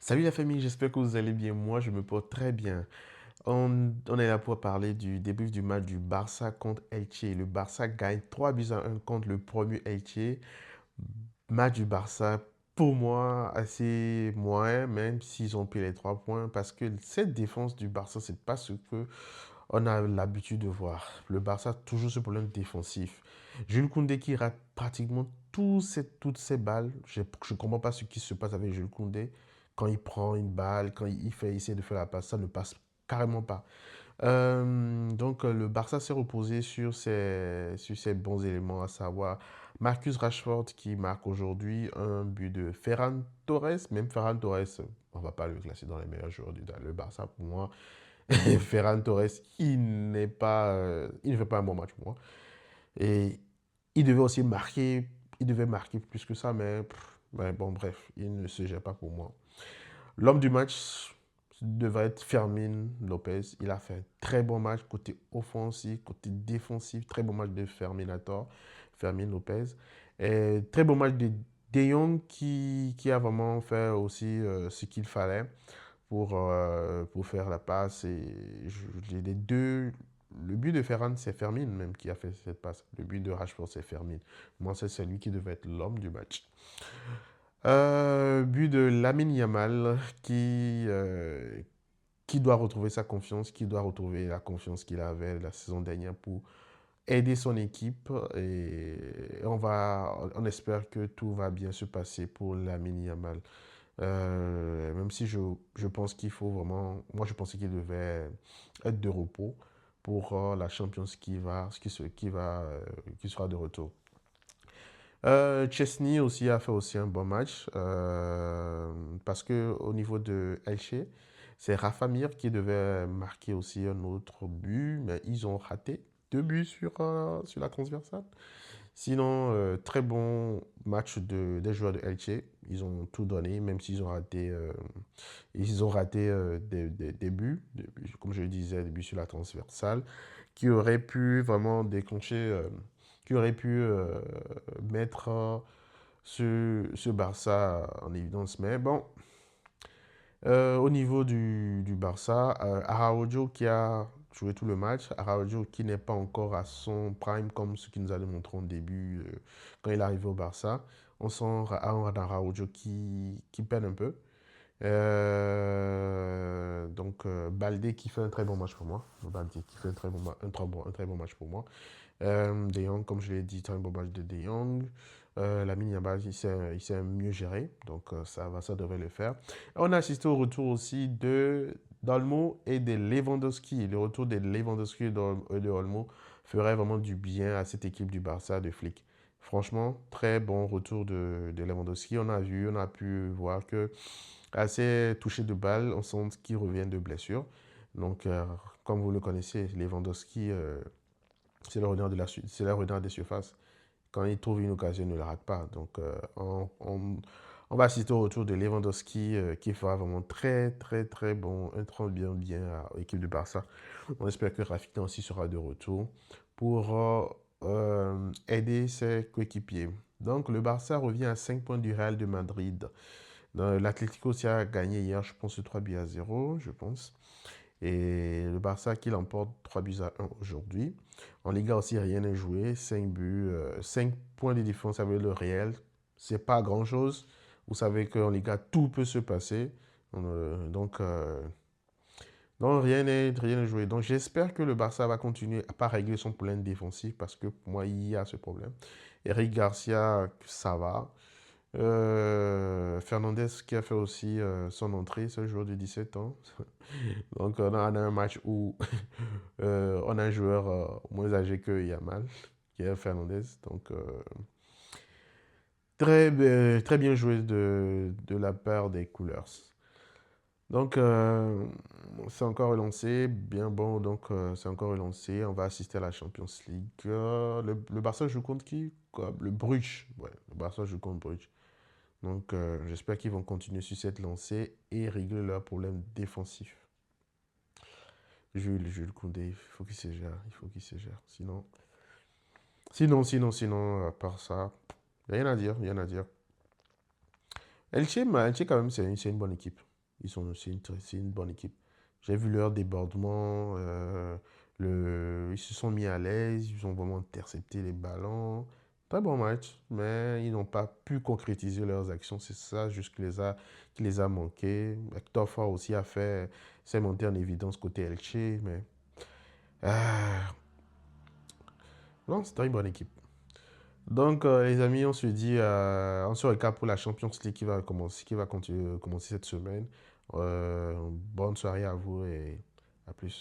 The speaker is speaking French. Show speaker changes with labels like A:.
A: Salut la famille, j'espère que vous allez bien. Moi, je me porte très bien. On est là pour parler du début du match du Barça contre Elche. Le Barça gagne 3 buts à 1 contre le premier Elche. Match du Barça, pour moi, assez moyen, même s'ils ont pris les 3 points, parce que cette défense du Barça, c'est pas ce que on a l'habitude de voir. Le Barça a toujours ce problème défensif. Jules Koundé qui rate pratiquement toutes ses balles. Je ne comprends pas ce qui se passe avec Jules Koundé. Quand il prend une balle, quand il essaie de faire la passe, ça ne passe carrément pas. Le Barça s'est reposé sur ses bons éléments, à savoir Marcus Rashford qui marque aujourd'hui un but de Ferran Torres. Même Ferran Torres, on ne va pas le classer dans les meilleurs joueurs le Barça pour moi. Ferran Torres, il ne fait pas un bon match pour moi. Et il devait aussi marquer, il devait marquer plus que ça, mais bon, bref, il ne se gère pas pour moi. L'homme du match devrait être Fermin Lopez. Il a fait un très bon match côté offensif, côté défensif. Très bon match de Ferminator, Fermin Lopez. Et très bon match de De Jong qui a vraiment fait aussi ce qu'il fallait pour faire la passe. Les deux, le but de Ferran, c'est Fermin même qui a fait cette passe. Le but de Rashford, c'est Fermin. Moi, c'est celui qui devait être l'homme du match. But de Lamine Yamal qui doit retrouver sa confiance, qui doit retrouver la confiance qu'il avait la saison dernière pour aider son équipe. Et on espère que tout va bien se passer pour Lamine Yamal. Même si je pense qu'il faut vraiment. Moi, je pensais qu'il devait être de repos pour la Champions qui sera de retour. Chesney aussi a fait aussi un bon match parce que au niveau de Elche, c'est Rafa Mir qui devait marquer aussi un autre but, mais ils ont raté 2 buts sur la transversale. Sinon, très bon match des joueurs de Elche. Ils ont tout donné, même s'ils ont raté des buts, comme je le disais, des buts sur la transversale, qui auraient pu vraiment déclencher, qui auraient pu mettre ce Barça en évidence. Mais bon, au niveau du Barça, Araujo qui a joué tout le match, Araujo qui n'est pas encore à son prime comme ce qu'il nous a démontré au début quand il est arrivé au Barça. On sent un Araujo qui peine un peu. Baldé qui fait un très bon match pour moi. Baldé qui fait un très bon match pour moi. De Jong, comme je l'ai dit, très bon match de De Jong. Lamine Yamal, il s'est mieux géré, donc ça devrait le faire. On a assisté au retour aussi de d'Olmo et de Lewandowski. Le retour de Lewandowski et de Olmo ferait vraiment du bien à cette équipe du Barça de Flick. Franchement, très bon retour de Lewandowski. On a pu voir que assez touché de balle, on sent qu'il revient de blessure. Donc, comme vous le connaissez, Lewandowski, c'est le renard des surfaces. Quand il trouve une occasion, il ne la rate pas. Donc, on va assister au retour de Lewandowski qui fera vraiment très, très, très bon, un très bien à l'équipe du Barça. On espère que Rafinha aussi sera de retour pour aider ses coéquipiers. Donc, le Barça revient à 5 points du Real de Madrid. L'Atlético aussi a gagné hier, je pense, 3 buts à 0, je pense. Et le Barça qui l'emporte 3 buts à 1 aujourd'hui. En Liga aussi, rien n'est joué. 5 buts, 5 points de différence avec le Real. C'est pas grand-chose. Vous savez qu'en Liga, tout peut se passer. Euh, donc, euh, donc, rien n'est joué. Donc, j'espère que le Barça va continuer à pas régler son problème défensif parce que pour moi, il y a ce problème. Eric Garcia, ça va. Fernandez qui a fait aussi son entrée, ce jour de 17 ans. Donc, on a un match où on a un joueur moins âgé que Yamal, qui est Fernandez. Donc, très bien joué de la part des Couleurs. Donc, c'est encore relancé, bien bon, donc c'est encore relancé. On va assister à la Champions League. Le Barça joue contre qui? Quoi, le Bruges. Ouais, le Barça joue contre Bruges. Donc, j'espère qu'ils vont continuer sur cette lancée et régler leurs problèmes défensifs. Jules Koundé, il faut qu'il se gère. Il faut qu'il se gère. Sinon, à part ça, rien à dire, rien à dire. Elche, quand même, c'est une bonne équipe. C'est une bonne équipe. J'ai vu leur débordement, ils se sont mis à l'aise, ils ont vraiment intercepté les ballons. Très bon match, mais ils n'ont pas pu concrétiser leurs actions. C'est ça juste qui les a manqué. Hector Ford aussi s'est monté en évidence côté Elche, mais ah, non, c'est une bonne équipe. Donc, les amis, on se regarde pour la Champions League qui va commencer cette semaine. Bonne soirée à vous et à plus.